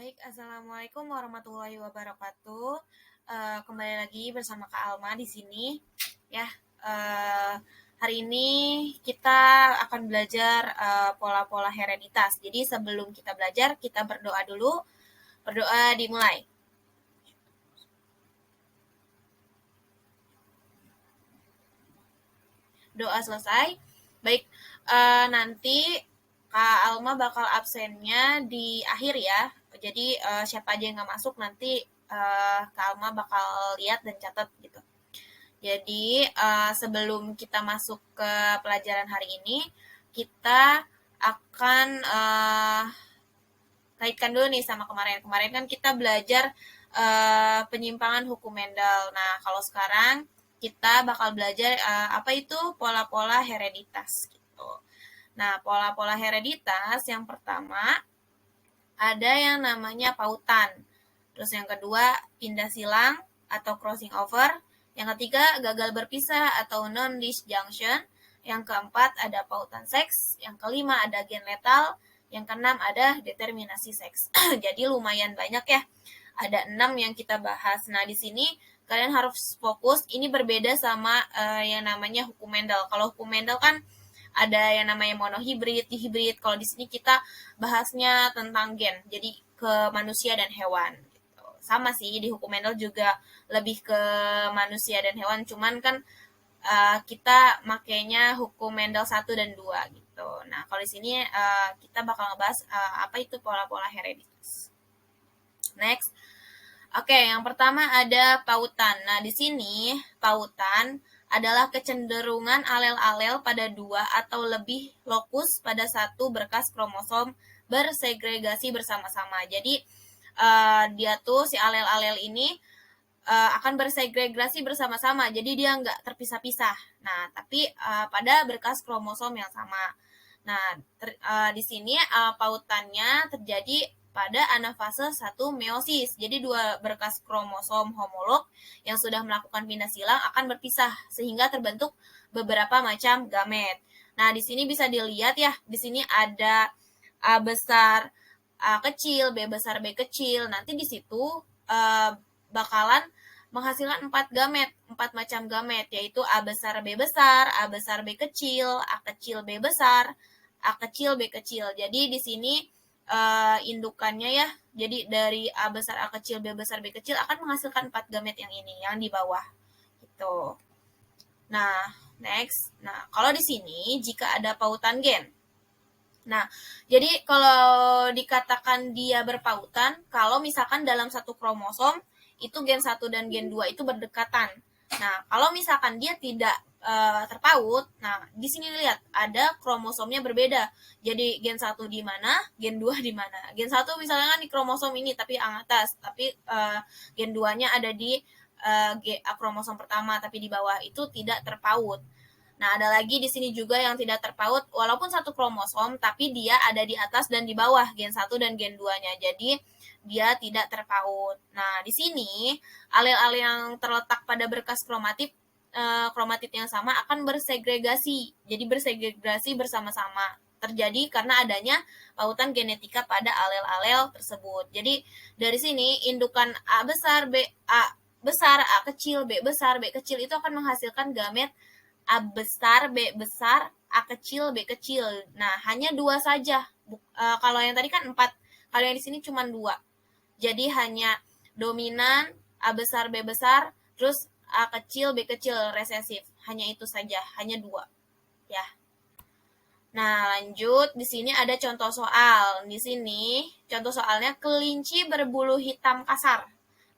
Baik, Assalamualaikum warahmatullahi wabarakatuh. Kembali lagi bersama Kak Alma di sini. Ya, eh, hari ini kita akan belajar pola-pola hereditas. Jadi sebelum kita belajar, kita berdoa dulu. Berdoa dimulai. Doa selesai. Baik, nanti Kak Alma bakal absennya di akhir ya. Jadi siapa aja yang nggak masuk nanti Kak Alma bakal lihat dan catat gitu. Jadi sebelum kita masuk ke pelajaran hari ini, kita akan kaitkan dulu nih sama kemarin. Kemarin kan kita belajar penyimpangan hukum Mendel. Nah, kalau sekarang kita bakal belajar apa itu pola-pola hereditas gitu. Nah, pola-pola hereditas yang pertama ada yang namanya pautan. Terus yang kedua pindah silang atau crossing over. Yang ketiga gagal berpisah atau non-disjunction. Yang keempat ada pautan seks. Yang kelima ada gen letal. Yang keenam ada determinasi seks. Jadi lumayan banyak ya. Ada 6 yang kita bahas. Nah, di sini kalian harus fokus. Ini berbeda sama yang namanya hukum Mendel. Kalau hukum Mendel kan ada yang namanya monohibrid, dihibrid. Kalau di sini kita bahasnya tentang gen, jadi ke manusia dan hewan. Gitu. Sama sih di hukum Mendel juga lebih ke manusia dan hewan, cuman kan kita makainya hukum Mendel 1 dan 2 gitu. Nah, kalau di sini kita bakal ngebahas apa itu pola-pola hereditas. Next. Oke, yang pertama ada pautan. Nah, di sini pautan adalah kecenderungan alel-alel pada 2 atau lebih lokus pada satu berkas kromosom bersegregasi bersama-sama. Jadi dia tuh si alel-alel ini akan bersegregasi bersama-sama. Jadi dia nggak terpisah-pisah. Nah, tapi pada berkas kromosom yang sama. Nah, di sini pautannya terjadi pada anafase 1 meiosis. Jadi dua berkas kromosom homolog yang sudah melakukan pindah silang akan berpisah sehingga terbentuk beberapa macam gamet. Nah, di sini bisa dilihat ya, di sini ada A besar A kecil, B besar B kecil. Nanti di situ bakalan menghasilkan 4 gamet, 4 macam gamet, yaitu A besar B besar, A besar B kecil, A kecil B besar, A kecil B kecil. Jadi di sini indukannya ya, jadi dari A besar A kecil B besar B kecil akan menghasilkan 4 gamet yang ini, yang di bawah. Gitu. Nah, next. Nah, kalau di sini jika ada pautan gen. Nah, jadi kalau dikatakan dia berpautan, kalau misalkan dalam satu kromosom itu gen 1 dan gen 2 itu berdekatan. Nah, kalau misalkan dia tidak terpaut, nah di sini lihat ada kromosomnya berbeda. Jadi gen 1 di mana, gen 2 di mana. Gen 1 misalnya kan di kromosom ini tapi yang atas, tapi gen 2-nya ada di kromosom pertama tapi di bawah, itu tidak terpaut. Nah, ada lagi di sini juga yang tidak terpaut, walaupun satu kromosom, tapi dia ada di atas dan di bawah, gen 1 dan gen 2-nya. Jadi, dia tidak terpaut. Nah, di sini, alel-alel yang terletak pada berkas kromatid yang sama akan bersegregasi. Jadi, bersegregasi bersama-sama. Terjadi karena adanya pautan genetika pada alel-alel tersebut. Jadi, dari sini, indukan A besar, A besar, A kecil, B besar, B kecil itu akan menghasilkan gamet A besar, B besar, A kecil, B kecil. Nah, hanya 2 saja. Kalau yang tadi kan 4. Kalau yang di sini cuma 2. Jadi hanya dominan A besar, B besar, terus A kecil, B kecil resesif. Hanya itu saja, hanya 2. Ya. Nah, lanjut. Di sini ada contoh soal. Di sini contoh soalnya kelinci berbulu hitam kasar.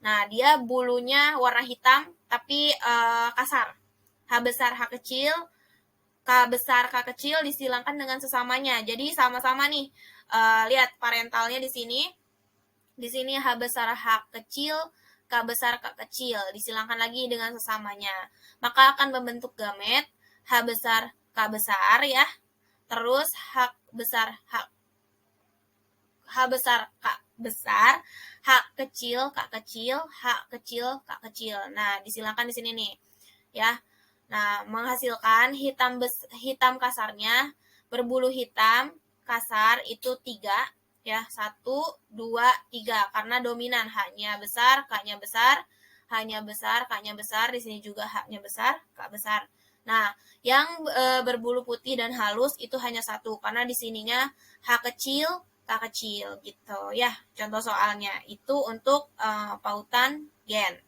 Nah, dia bulunya warna hitam tapi kasar. H besar, H kecil, K besar, K kecil disilangkan dengan sesamanya. Jadi sama-sama nih. Lihat parentalnya di sini. Di sini H besar, H kecil, K besar, K kecil. Disilangkan lagi dengan sesamanya. Maka akan membentuk gamet H besar, K besar ya. Terus H besar, H besar, K besar, H kecil, K kecil, H kecil, K kecil. Nah, disilangkan di sini nih. Ya. Nah, menghasilkan hitam kasarnya berbulu hitam kasar itu 3. ya, 1, 2, 3, karena dominan, H-nya besar, K-nya besar, H-nya besar, K-nya besar, di sini juga H-nya besar, K besar. Nah, yang berbulu putih dan halus itu hanya 1, karena di sininya H kecil, K kecil, gitu ya. Contoh soalnya, itu untuk pautan gen.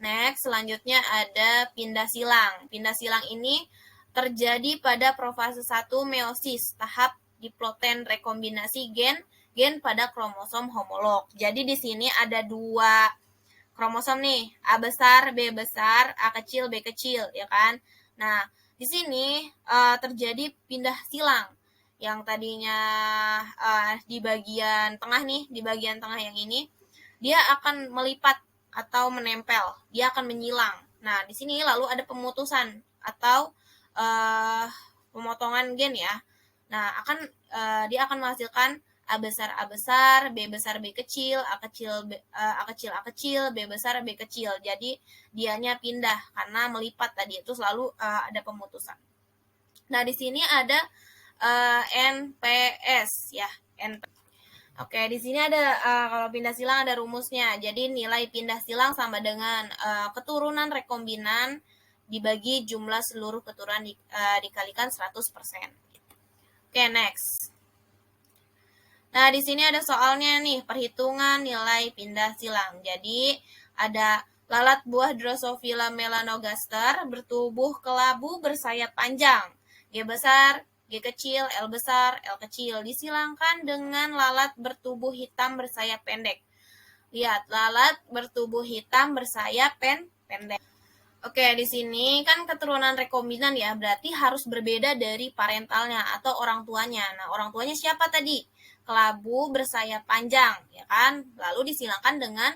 Next, selanjutnya ada pindah silang. Pindah silang ini terjadi pada profase 1 meiosis, tahap diploiden rekombinasi gen pada kromosom homolog. Jadi di sini ada 2 kromosom nih, A besar, B besar, A kecil, B kecil, ya kan? Nah, di sini terjadi pindah silang. Yang tadinya di bagian tengah nih, di bagian tengah yang ini, dia akan melipat atau menempel, dia akan menyilang. Nah, di sini lalu ada pemutusan atau pemotongan gen ya. Nah, dia akan menghasilkan A besar, B besar, B kecil, A kecil, A kecil, A kecil, B besar, B kecil. Jadi dianya pindah karena melipat tadi itu selalu ada pemutusan. Nah, di sini ada NPS ya, NPS. Oke, di sini ada kalau pindah silang ada rumusnya. Jadi nilai pindah silang sama dengan keturunan rekombinan dibagi jumlah seluruh keturunan dikalikan 100%. Oke, next. Nah, di sini ada soalnya nih, perhitungan nilai pindah silang. Jadi, ada lalat buah Drosophila melanogaster bertubuh kelabu bersayap panjang. G besar, G kecil, L besar, L kecil. Disilangkan dengan lalat bertubuh hitam bersayap pendek. Lihat, lalat bertubuh hitam bersayap pendek. Oke, di sini kan keturunan rekombinan ya, berarti harus berbeda dari parentalnya atau orang tuanya. Nah, orang tuanya siapa tadi? Kelabu bersayap panjang, ya kan? Lalu disilangkan dengan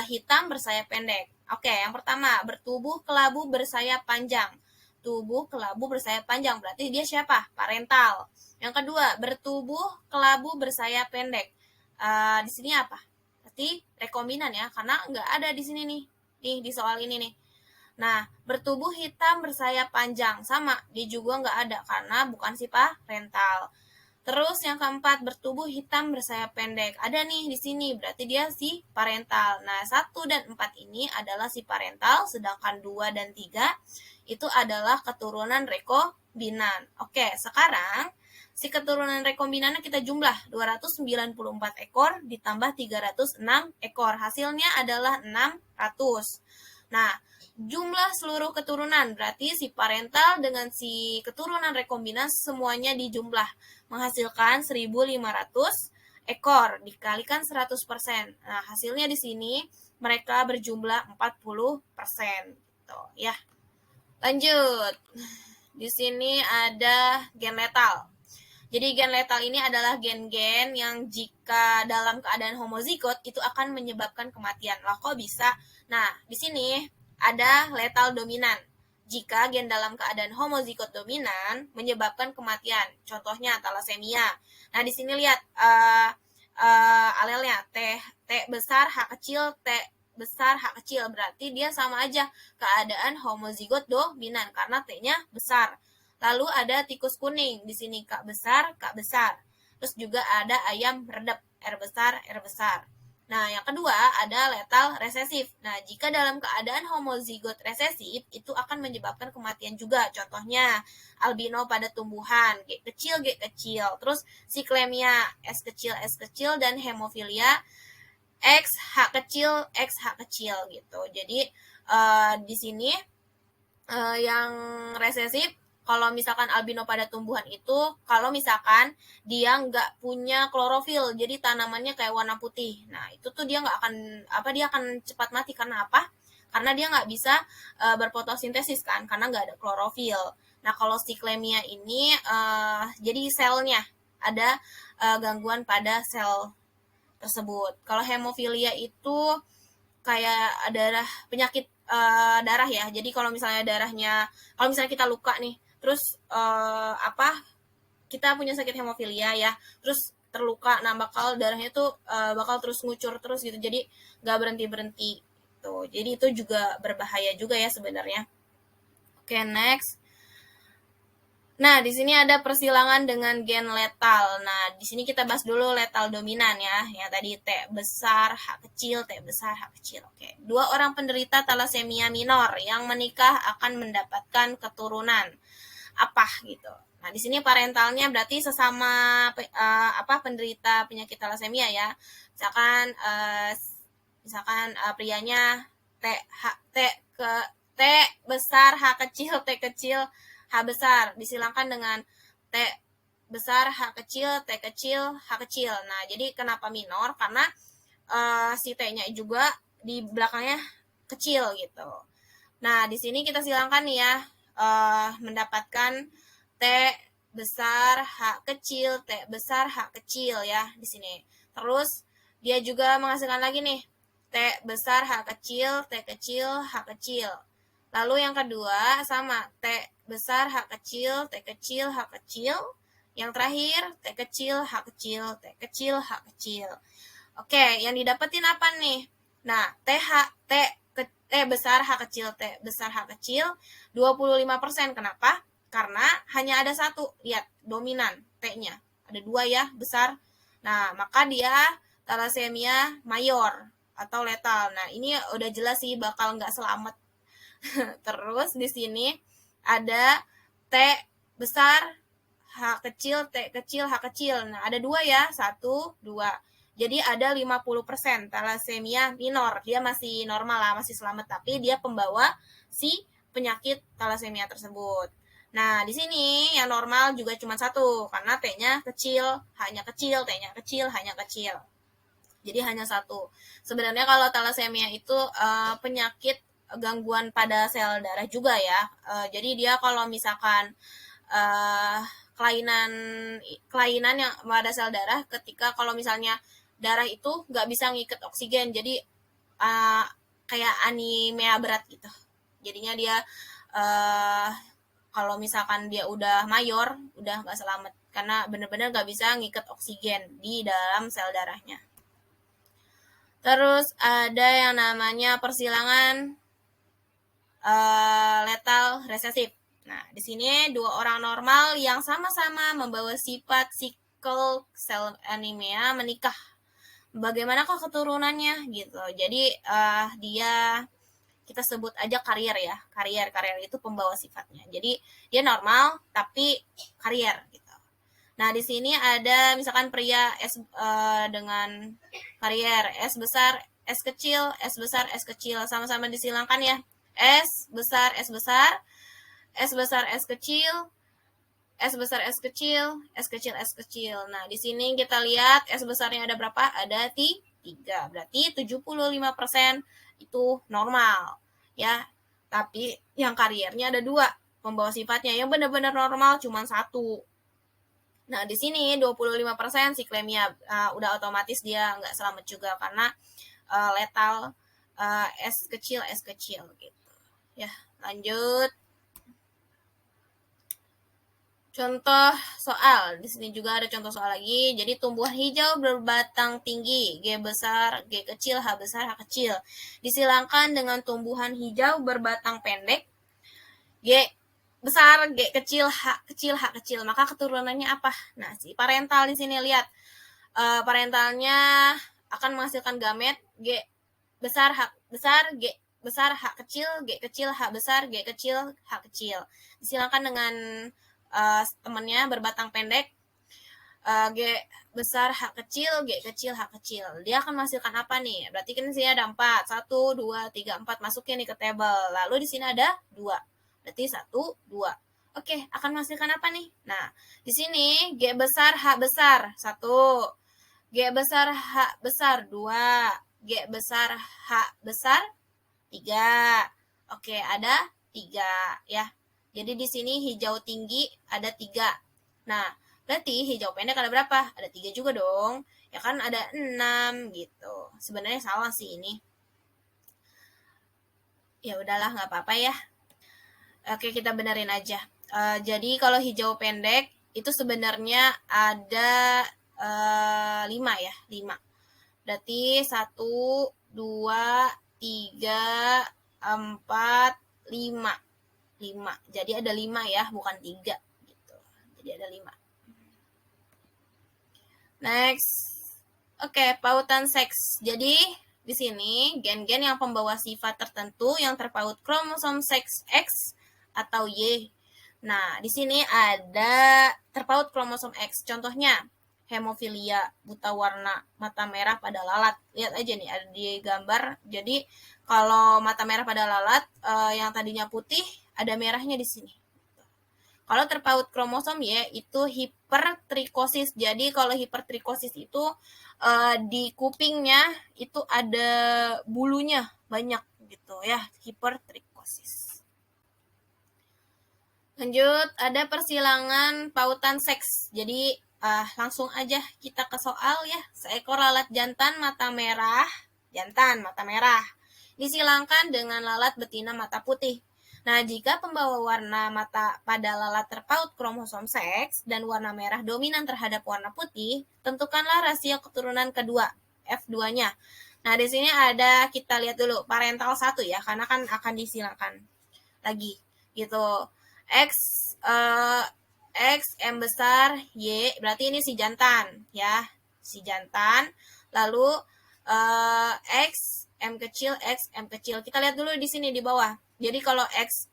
hitam bersayap pendek. Oke, yang pertama, bertubuh kelabu bersayap panjang. Tubuh kelabu bersayap panjang, berarti dia siapa? Parental. Yang kedua, bertubuh kelabu bersayap pendek. Di sini apa? Berarti rekombinan ya, karena nggak ada di sini nih. Nih, di soal ini nih. Nah, bertubuh hitam bersayap panjang. Sama, dia juga nggak ada karena bukan si parental. Terus yang keempat, bertubuh hitam bersayap pendek. Ada nih di sini, berarti dia si parental. Nah, 1 dan 4 ini adalah si parental, sedangkan 2 dan 3 itu adalah keturunan rekombinan. Oke, sekarang si keturunan rekombinannya kita jumlah 294 ekor ditambah 306 ekor. Hasilnya adalah 600. Nah, jumlah seluruh keturunan berarti si parental dengan si keturunan rekombinan semuanya dijumlah menghasilkan 1.500 ekor dikalikan 100%. Nah, hasilnya di sini mereka berjumlah 40% gitu ya. Lanjut. Di sini ada gen letal. Jadi gen letal ini adalah gen-gen yang jika dalam keadaan homozigot itu akan menyebabkan kematian. Lah kok bisa? Nah, di sini ada letal dominan. Jika gen dalam keadaan homozigot dominan menyebabkan kematian. Contohnya talasemia. Nah, di sini lihat alelnya T besar, H kecil, T besar, H kecil. Berarti dia sama aja keadaan homozigot dominan karena T-nya besar. Lalu ada tikus kuning, di sini K besar, K besar. Terus juga ada ayam redep, R besar, R besar. Nah, yang kedua ada letal resesif. Nah, jika dalam keadaan homozigot resesif, itu akan menyebabkan kematian juga. Contohnya, albino pada tumbuhan, G kecil, G kecil. Terus siklemia, S kecil, dan hemofilia, X, H kecil gitu. Jadi, di sini yang resesif kalau misalkan albino pada tumbuhan itu kalau misalkan dia nggak punya klorofil jadi tanamannya kayak warna putih, nah itu tuh dia nggak akan dia akan cepat mati karena apa, karena dia nggak bisa berfotosintesis kan karena nggak ada klorofil. Nah kalau siklemia ini jadi selnya ada gangguan pada sel tersebut. Kalau hemofilia itu kayak darah penyakit darah ya. Jadi kalau misalnya kalau misalnya kita luka nih, terus kita punya sakit hemofilia ya, terus terluka, nah darahnya tuh bakal terus ngucur terus gitu. Jadi nggak berhenti tuh. Jadi itu juga berbahaya juga ya sebenarnya. Oke, next. Nah, di sini ada persilangan dengan gen letal. Nah, di sini kita bahas dulu letal dominan ya. Yang tadi T besar, H kecil, T besar, H kecil. Oke. Dua orang penderita talasemia minor yang menikah akan mendapatkan keturunan apa gitu. Nah, di sini parentalnya berarti sesama penderita penyakit talasemia ya. Misalkan prianya T ke T besar, H kecil, T kecil, H besar. Disilangkan dengan T besar, H kecil, T kecil, H kecil. Nah, jadi kenapa minor? Karena si T-nya juga di belakangnya kecil gitu. Nah, di sini kita silangkan nih ya, mendapatkan T besar, H kecil, T besar, H kecil ya di sini. Terus dia juga menghasilkan lagi nih, T besar, H kecil, T kecil, H kecil. Lalu yang kedua sama, T besar, H kecil, T kecil, H kecil. Yang terakhir, T kecil, H kecil, T kecil, H kecil. Oke, yang didapetin apa nih? Nah, T besar, H kecil, T besar, H kecil, 25%. Kenapa? Karena hanya ada satu, lihat, dominan T-nya. Ada dua ya, besar. Nah, maka dia talasemia mayor atau letal. Nah, ini udah jelas sih bakal nggak selamat. Terus di sini ada T besar, H kecil, T kecil, H kecil. Nah, ada dua ya, satu, dua. Jadi ada 50% talasemia minor. Dia masih normal lah, masih selamat. Tapi dia pembawa si penyakit talasemia tersebut. Nah, di sini yang normal juga cuma satu. Karena T-nya kecil, H-nya kecil, T-nya kecil, H-nya kecil. Jadi hanya satu. Sebenarnya kalau talasemia itu penyakit gangguan pada sel darah juga ya. Jadi dia kalau misalkan uh, kelainan kelainan yang pada sel darah ketika kalau misalnya darah itu nggak bisa ngikat oksigen, jadi uh, kayak anemia berat gitu. Jadinya dia uh, kalau misalkan dia udah mayor udah nggak selamat karena benar-benar nggak bisa ngikat oksigen di dalam sel darahnya. Terus ada yang namanya persilangan letal resesif. Nah, di sini dua orang normal yang sama-sama membawa sifat sickle cell anemia menikah. Bagaimanakah keturunannya gitu? Jadi dia kita sebut aja karier ya. Karier itu pembawa sifatnya. Jadi dia normal tapi karier gitu. Nah, di sini ada misalkan pria S dengan karier S besar, S kecil, S besar, S kecil sama-sama disilangkan ya. S besar, S besar, S besar, S kecil, S besar, S kecil, S kecil, S kecil. Nah, di sini kita lihat S besarnya ada berapa? Ada 3. Berarti 75% itu normal. Ya, tapi yang kariernya ada 2. Pembawa sifatnya yang benar-benar normal cuma 1. Nah, di sini 25% siklemia udah otomatis dia nggak selamat juga karena letal S kecil gitu. Ya, lanjut. Contoh soal. Di sini juga ada contoh soal lagi. Jadi tumbuhan hijau berbatang tinggi, G besar, G kecil, H besar, H kecil. Disilangkan dengan tumbuhan hijau berbatang pendek, G besar, G kecil, H kecil, H kecil. Maka keturunannya apa? Nah, si parental di sini lihat. Parentalnya akan menghasilkan gamet G besar, H besar, G besar, H kecil, G kecil, H besar, G kecil, H kecil. Disilangkan dengan temannya berbatang pendek, G besar, H kecil, G kecil, H kecil. Dia akan menghasilkan apa nih? Berarti kan di sini ada 4. 1, 2, 3, 4. Masukin nih ke table. Lalu di sini ada 2. Berarti 1, 2. Oke, akan menghasilkan apa nih? Nah, di sini G besar, H besar. 1. G besar, H besar. 2. G besar, H besar. 3. Oke, ada 3 ya. Jadi di sini hijau tinggi ada 3. Nah, berarti hijau pendek ada berapa? Ada 3 juga dong. Ya kan ada 6 gitu. Sebenarnya salah sih ini. Ya udahlah, nggak apa-apa ya. Oke, kita benerin aja. Jadi kalau hijau pendek itu sebenarnya ada 5 ya, 5. Berarti 1, 2, 3, 4, 5. 5. Jadi ada 5 ya, bukan 3. Jadi ada 5. Next. Oke, pautan seks. Jadi di sini gen-gen yang pembawa sifat tertentu yang terpaut kromosom seks X atau Y. Nah, di sini ada terpaut kromosom X. Contohnya hemofilia, buta warna, mata merah pada lalat. Lihat aja nih, ada di gambar. Jadi kalau mata merah pada lalat yang tadinya putih, ada merahnya di sini. Kalau terpaut kromosom Y itu hipertrikosis. Jadi kalau hipertrikosis itu di kupingnya itu ada bulunya banyak gitu ya, hipertrikosis. Lanjut, ada persilangan pautan seks. Jadi langsung aja kita ke soal ya. Seekor lalat jantan mata merah disilangkan dengan lalat betina mata putih. Nah, jika pembawa warna mata pada lalat terpaut kromosom seks dan warna merah dominan terhadap warna putih, tentukanlah rasio keturunan kedua, F2-nya. Nah, di sini ada, kita lihat dulu, parental 1 ya, karena kan akan disilangkan lagi, gitu. X M besar Y, berarti ini si jantan, ya, si jantan. Lalu X M kecil, kita lihat dulu di sini di bawah. Jadi kalau X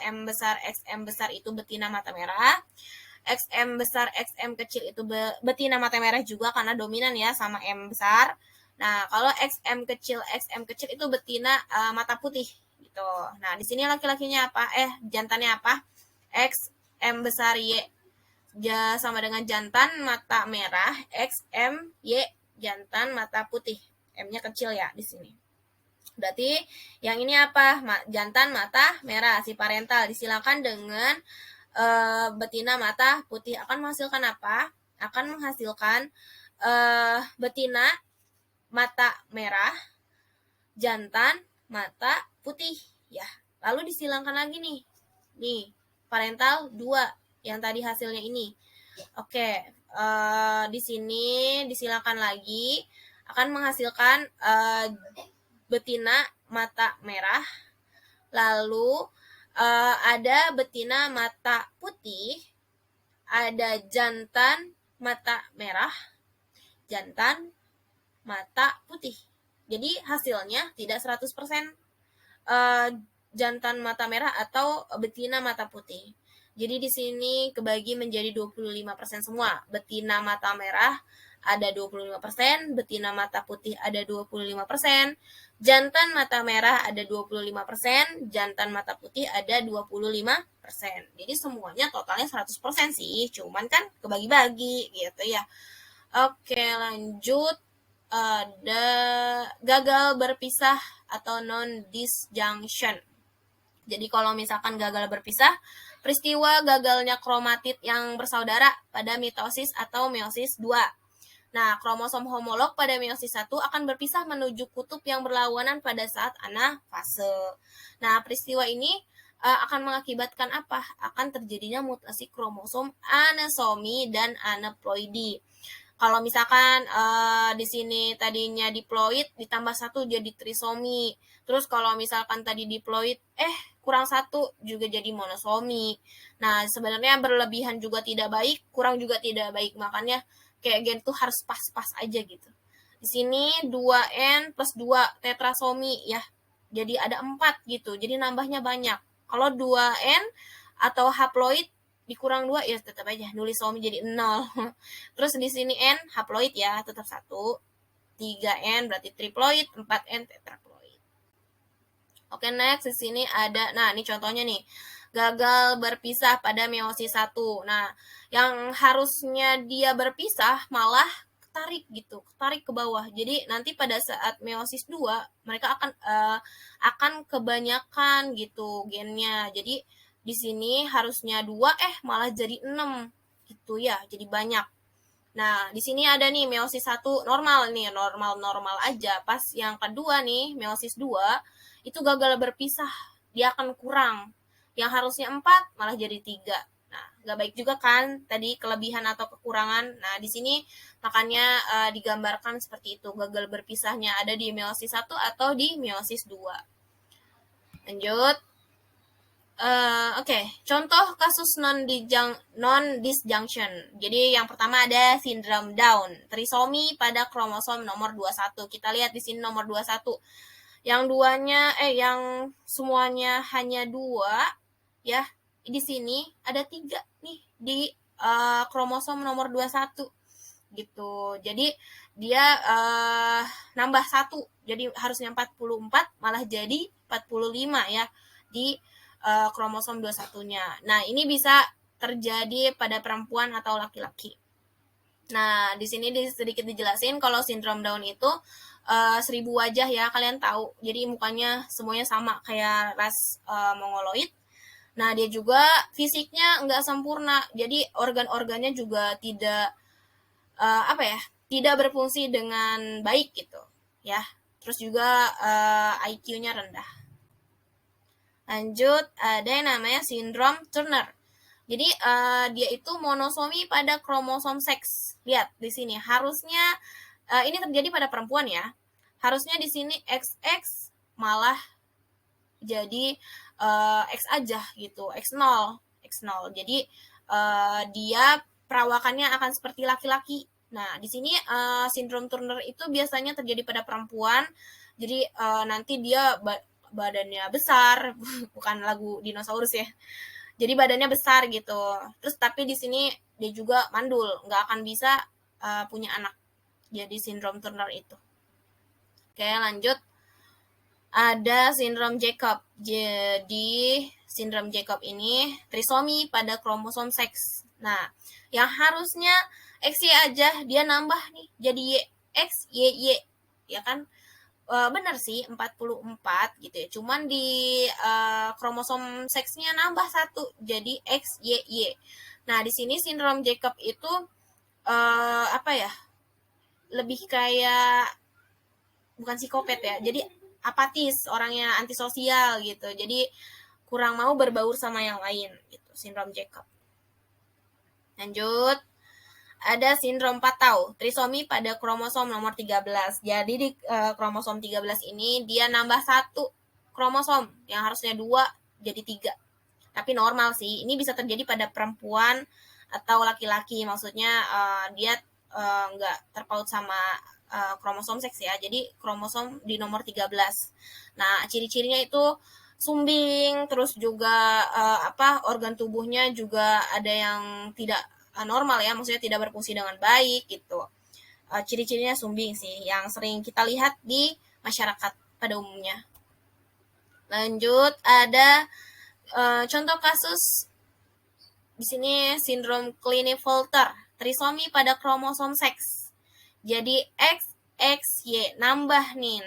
M besar itu betina mata merah, X M besar X M kecil itu betina mata merah juga karena dominan ya sama M besar. Nah, kalau X M kecil itu betina mata putih gitu. Nah, di sini laki-lakinya apa? Jantannya apa? X M besar Y sama dengan jantan mata merah, X M Y jantan mata putih. M-nya kecil ya di sini. Berarti yang ini apa? Jantan mata merah, si parental disilakan dengan betina mata putih. Akan menghasilkan apa? Akan menghasilkan betina mata merah, jantan mata putih ya. Lalu disilangkan lagi nih. Nih, parental 2 yang tadi hasilnya ini. Oke, di sini disilakan lagi akan menghasilkan betina mata merah, lalu ada betina mata putih, ada jantan mata merah, jantan mata putih. Jadi hasilnya tidak 100% jantan mata merah atau betina mata putih. Jadi di sini kebagi menjadi 25% semua. Betina mata merah ada 25%, betina mata putih ada 25%, jantan mata merah ada 25%, jantan mata putih ada 25%. Jadi semuanya totalnya 100% sih, cuman kan kebagi-bagi gitu ya. Oke, lanjut. Ada gagal berpisah atau non-disjunction. Jadi kalau misalkan gagal berpisah, peristiwa gagalnya kromatid yang bersaudara pada mitosis atau meiosis 2. Nah, kromosom homolog pada meiosis 1 akan berpisah menuju kutub yang berlawanan pada saat anafase. Nah, peristiwa ini akan mengakibatkan apa? Akan terjadinya mutasi kromosom anesomi dan anaploidi. Kalau misalkan di sini tadinya diploid ditambah 1 jadi trisomi. Terus kalau misalkan tadi diploid kurang 1 juga jadi monosomi. Nah, sebenarnya berlebihan juga tidak baik, kurang juga tidak baik. Makanya kayak gen tuh harus pas-pas aja gitu. Di sini 2N plus 2 tetrasomi ya. Jadi ada 4 gitu. Jadi nambahnya banyak. Kalau 2N atau haploid dikurang 2 ya tetap aja nulisomi jadi 0. Terus di sini N haploid ya tetap 1. 3N berarti triploid, 4N tetraploid. Oke, next di sini ada, nah ini contohnya nih, gagal berpisah pada meiosis 1. Nah, yang harusnya dia berpisah malah ketarik ke bawah. Jadi nanti pada saat meiosis 2 mereka akan kebanyakan gitu gennya. Jadi di sini harusnya 2 malah jadi 6 gitu ya, jadi banyak. Nah, di sini ada nih meiosis 1 normal nih, normal aja. Pas yang kedua nih, meiosis 2 itu gagal berpisah, dia akan kurang. Yang harusnya 4 malah jadi 3. Nah, nggak baik juga kan tadi kelebihan atau kekurangan. Nah, di sini makanya digambarkan seperti itu. Gagal berpisahnya ada di meiosis 1 atau di meiosis 2. Lanjut. Oke, contoh kasus non disjunction. Jadi yang pertama ada sindrom Down, trisomi pada kromosom nomor 21. Kita lihat di sini nomor 21. Yang semuanya hanya 2 ya. Di sini ada 3 nih di kromosom nomor 21 gitu. Jadi dia nambah 1. Jadi harusnya 44 malah jadi 45 ya di kromosom 21-nya. Nah, ini bisa terjadi pada perempuan atau laki-laki. Nah, di sini sedikit dijelasin kalau sindrom Down itu 1000 wajah ya, kalian tahu. Jadi mukanya semuanya sama kayak ras mongoloid. Nah, dia juga fisiknya nggak sempurna. Jadi organ-organnya juga tidak tidak berfungsi dengan baik gitu ya. Terus juga IQ-nya rendah. Lanjut, ada yang namanya sindrom Turner. Jadi dia itu monosomi pada kromosom seks. Lihat di sini, harusnya ini terjadi pada perempuan ya. Harusnya di sini XX malah jadi X aja gitu, X0. Jadi dia perawakannya akan seperti laki-laki. Nah, di sini sindrom Turner itu biasanya terjadi pada perempuan. Jadi nanti dia badannya besar, bukan lagu dinosaurus ya. Jadi badannya besar gitu. Terus tapi di sini dia juga mandul, nggak akan bisa punya anak. Jadi sindrom Turner itu. Oke, lanjut. Ada sindrom Jacob. Jadi sindrom Jacob ini trisomi pada kromosom seks. Nah, yang harusnya XY aja dia nambah nih jadi XYY, ya kan? Benar sih 44 gitu ya. Cuman di kromosom seksnya nambah 1 jadi XYY. Nah, di sini sindrom Jacob itu apa ya? Lebih kayak bukan psikopat ya. Jadi apatis, orangnya antisosial gitu. Jadi kurang mau berbaur sama yang lain gitu. Sindrom Jacob. Lanjut. Ada sindrom Patau, trisomi pada kromosom nomor 13. Jadi di kromosom 13 ini dia nambah 1 kromosom yang harusnya 2 jadi 3. Tapi normal sih. Ini bisa terjadi pada perempuan atau laki-laki. Maksudnya dia nggak terpaut sama kromosom seks ya. Jadi kromosom di nomor 13. Nah, ciri-cirinya itu sumbing, terus juga organ tubuhnya juga ada yang tidak normal ya, maksudnya tidak berfungsi dengan baik gitu. Ciri-cirinya sumbing sih yang sering kita lihat di masyarakat pada umumnya. Lanjut, ada contoh kasus di sini sindrom Klinefelter, trisomi pada kromosom seks. Jadi XXY nambah nih,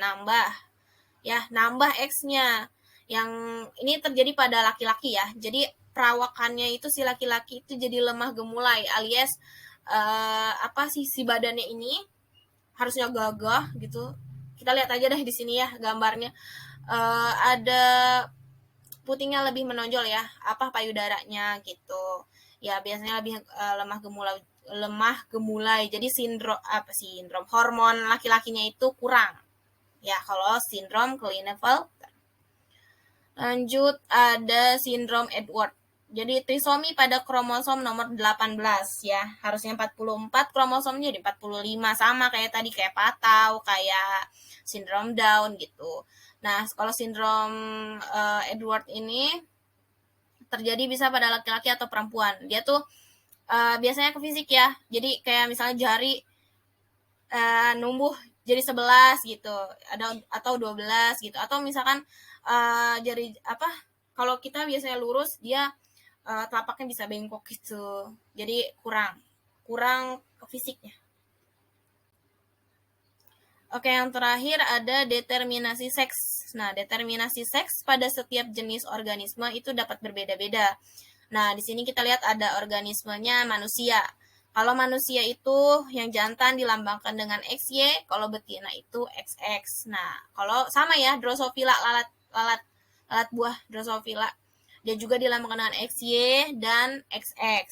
nambah X-nya. Yang ini terjadi pada laki-laki ya. Jadi perawakannya itu si laki-laki itu jadi lemah gemulai alias si badannya ini harusnya gagah gitu. Kita lihat aja deh di sini ya gambarnya. Ada putingnya lebih menonjol ya, payudaranya gitu. Ya biasanya lebih lemah gemulai. Jadi sindrom hormon laki-lakinya itu kurang. Ya, kalau sindrom Klinefelter. Lanjut, ada sindrom Edward. Jadi trisomi pada kromosom nomor 18 ya. Harusnya 44, kromosomnya jadi 45. Sama kayak tadi, kayak Patau, kayak sindrom Down gitu. Nah, kalau sindrom Edward ini terjadi bisa pada laki-laki atau perempuan. Dia tuh biasanya ke fisik ya. Jadi kayak misalnya jari numbuh jadi 11 gitu, atau 12 gitu. Atau misalkan jari kalau kita biasanya lurus, dia telapaknya bisa bengkok gitu. Jadi kurang ke fisiknya. Oke, yang terakhir ada determinasi seks. Nah, determinasi seks pada setiap jenis organisme itu dapat berbeda-beda. Nah, di sini kita lihat ada organismenya manusia. Kalau manusia itu yang jantan dilambangkan dengan XY, kalau betina itu XX. Nah, kalau sama ya, Drosophila, lalat buah Drosophila, dia juga dilambangkan dengan XY dan XX,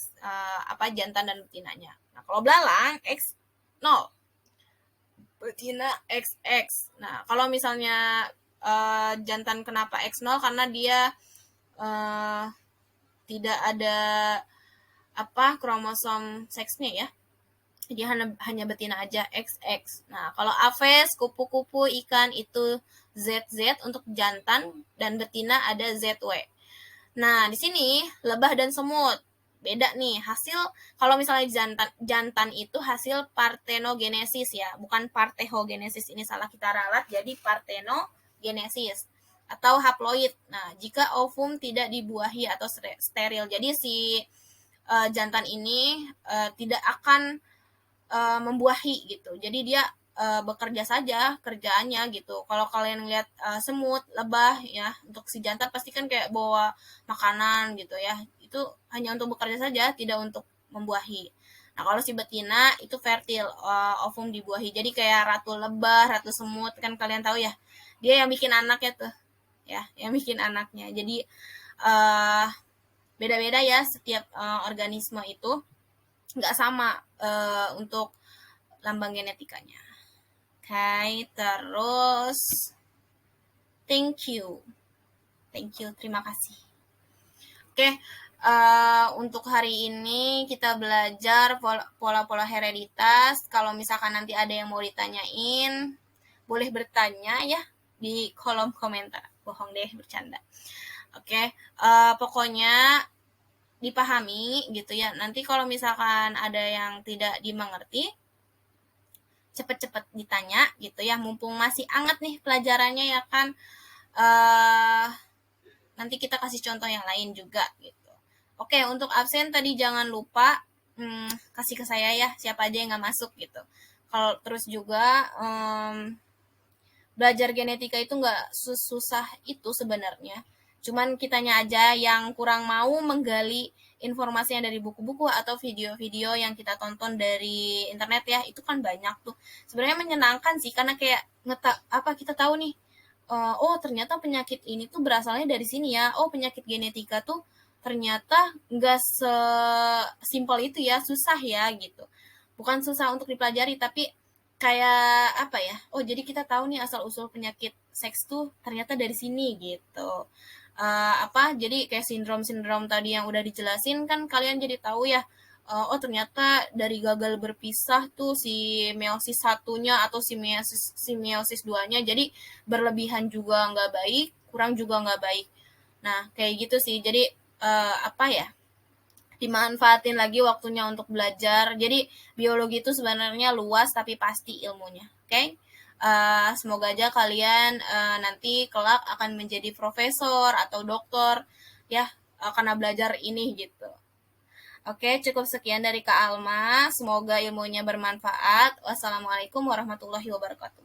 jantan dan betinanya. Nah, kalau belalang X0, betina XX. Nah, kalau misalnya jantan kenapa X0 karena dia uh, tidak ada kromosom seksnya ya. Jadi hanya betina aja, XX. Nah, kalau Aves, kupu-kupu, ikan itu ZZ untuk jantan, dan betina ada ZW. Nah, di sini lebah dan semut. Beda nih, hasil kalau misalnya jantan itu hasil partenogenesis ya, bukan parthehogenesis. Ini salah kita ralat, jadi partenogenesis atau haploid. Nah, jika ovum tidak dibuahi atau steril. Jadi si jantan ini tidak akan membuahi gitu. Jadi dia bekerja saja kerjaannya gitu. Kalau kalian lihat semut, lebah ya, untuk si jantan pasti kan kayak bawa makanan gitu ya. Itu hanya untuk bekerja saja, tidak untuk membuahi. Nah, kalau si betina itu fertil, ovum dibuahi. Jadi kayak ratu lebah, ratu semut kan kalian tahu ya. Dia yang bikin anaknya tuh. Ya, yang bikin anaknya. Jadi beda-beda ya setiap organisme itu, nggak sama untuk lambang genetikanya. Oke, terus thank you, terima kasih. Oke, untuk hari ini kita belajar pola-pola hereditas. Kalau misalkan nanti ada yang mau ditanyain, boleh bertanya ya di kolom komentar. Bohong deh, bercanda. Oke, pokoknya dipahami gitu ya. Nanti kalau misalkan ada yang tidak dimengerti, cepet-cepet ditanya gitu ya, mumpung masih anget nih pelajarannya ya kan. Nanti kita kasih contoh yang lain juga gitu. Oke, untuk absen tadi jangan lupa kasih ke saya ya, siapa aja yang nggak masuk gitu. Kalau terus juga belajar genetika itu nggak susah itu sebenarnya. Cuman kitanya aja yang kurang mau menggali informasi yang dari buku-buku atau video-video yang kita tonton dari internet ya. Itu kan banyak tuh. Sebenarnya menyenangkan sih karena kayak kita tahu nih, oh ternyata penyakit ini tuh berasalnya dari sini ya. Oh, penyakit genetika tuh ternyata nggak sesimpel itu ya, susah ya gitu. Bukan susah untuk dipelajari, tapi kayak apa ya, oh jadi kita tahu nih asal usul penyakit seks tuh ternyata dari sini gitu. Jadi kayak sindrom tadi yang udah dijelasin kan kalian jadi tahu ya, oh ternyata dari gagal berpisah tuh si meiosis satunya atau si meiosis duanya, jadi berlebihan juga nggak baik, kurang juga nggak baik. Nah kayak gitu sih, jadi dimanfaatin lagi waktunya untuk belajar. Jadi biologi itu sebenarnya luas tapi pasti ilmunya. Oke? Semoga aja kalian nanti kelak akan menjadi profesor atau dokter ya, karena belajar ini gitu. Oke, cukup sekian dari Kak Alma. Semoga ilmunya bermanfaat. Wassalamualaikum warahmatullahi wabarakatuh.